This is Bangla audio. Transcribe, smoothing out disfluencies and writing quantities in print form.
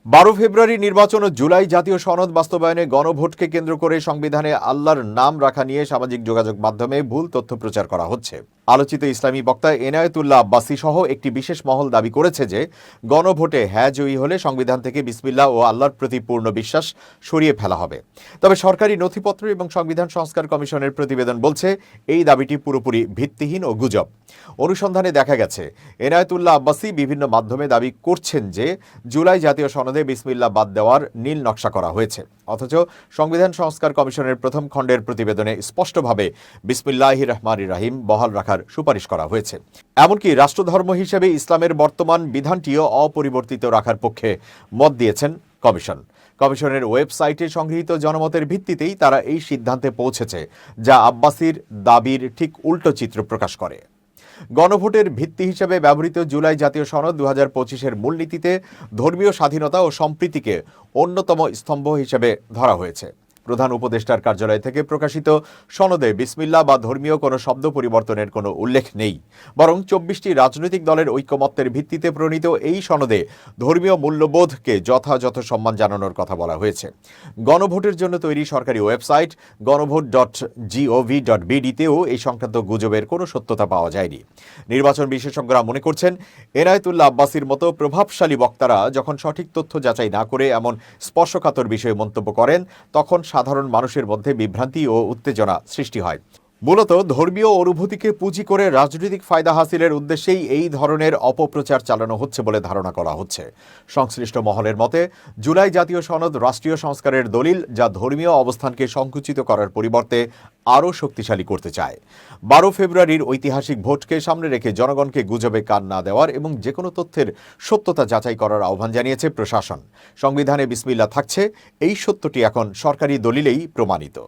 12 ফেব্রুয়ারি নির্বাচন ও জুলাই জাতীয় সনদ বাস্তবায়নে গণভোটকে কেন্দ্র করে সংবিধানে আল্লাহর নাম রাখা নিয়ে সামাজিক যোগাযোগ মাধ্যমে ভুল তথ্য প্রচার করা হচ্ছে। আলোচিত ইসলামী বক্তা এনায়েতুল্লাহ আব্বাসী সহ একটি বিশেষ মহল দাবি করেছে যে গণভোটে হ্যাঁ জয়ী হলে সংবিধান থেকে বিসমিল্লাহ ও আল্লাহর প্রতি পূর্ণ বিশ্বাস সরিয়ে ফেলা হবে। তবে সরকারি নথিপত্র এবং সংবিধান সংস্কার কমিশনের প্রতিবেদন বলছে এই দাবিটি পুরোপুরি ভিত্তিহীন ও গুজব। অনুসন্ধানে দেখা গেছে এনায়েতুল্লাহ আব্বাসী বিভিন্ন মাধ্যমে দাবি করছেন যে জুলাই জাতীয় সনদে বিসমিল্লাহ বাদ দেওয়ার নীল নকশা করা হয়েছে, অথচ সংবিধান সংস্কার কমিশনের প্রথম খণ্ডের প্রতিবেদনে স্পষ্টভাবে বিসমিল্লাহির রহমানির রহিম বহাল রাখার সুপারিশ করা হয়েছে। এমনকি রাষ্ট্রধর্ম হিসেবে ইসলামের বর্তমান বিধানটিও অপরিবর্তিত রাখার পক্ষে মত দিয়েছেন কমিশন। কমিশনের ওয়েবসাইটে সংগৃহীত জনমতের ভিত্তিতেই তারা এই সিদ্ধান্তে পৌঁছেছে, যা আব্বাসীর দাবির ঠিক উল্টো চিত্র প্রকাশ করে। গণভোটের ভিত্তি হিসেবে ব্যবহৃত জুলাই জাতীয় সনদ 2025-এর মূলনীতিতে ধর্মীয় স্বাধীনতা ও সম্প্রীতিকে অন্যতম স্তম্ভ হিসেবে ধরা হয়েছে। প্রধান উপদেষ্টার কার্যালয় থেকে প্রকাশিত সনদে বিসমিল্লাহ বা ধর্মীয় কোনো শব্দ পরিবর্তনের কোনো উল্লেখ নেই, বরং 24টি রাজনৈতিক দলের ঐকমত্যের ভিত্তিতে প্রণীত এই সনদে ধর্মীয় মূল্যবোধকে যথাযথ সম্মান জানানোর কথা বলা হয়েছে। গণভোটের জন্য তৈরি সরকারি ওয়েবসাইট গণভোট.gov.bd-তেও এই সংক্রান্ত গুজবের কোনো সত্যতা পাওয়া যায়নি। নির্বাচন বিশেষজ্ঞরা মনে করছেন, এনায়েতুল্লাহ আব্বাসীর মতো প্রভাবশালী বক্তারা যখন সঠিক তথ্য যাচাই না করে এমন স্পর্শকাতর বিষয়ে মন্তব্য করেন, তখন সাধারণ মানুষের মধ্যে বিভ্রান্তি ও উত্তেজনা সৃষ্টি হয়। মূলত ধর্মীয় অনুভূতিকে পুঁজি করে রাজনৈতিক ফায়দা হাসিলের উদ্দেশ্যেই এই ধরনের অপপ্রচার চালানো হচ্ছে বলে ধারণা করা হচ্ছে। সংশ্লিষ্ট মহলের মতে, জুলাই জাতীয় সনদ রাষ্ট্রীয় সংস্কারের দলিল, যা ধর্মীয় অবস্থানকে সংকুচিত করার পরিবর্তে আরও শক্তিশালী করতে চায়। 12 ফেব্রুয়ারির ঐতিহাসিক ভোটকে সামনে রেখে জনগণকে গুজবে কান না দেওয়ার এবং যে কোনো তথ্যের সত্যতা যাচাই করার আহ্বান জানিয়েছে প্রশাসন। সংবিধানে বিসমিল্লাহ থাকছে, এই সত্যটি এখন সরকারি দলিলেই প্রমাণিত।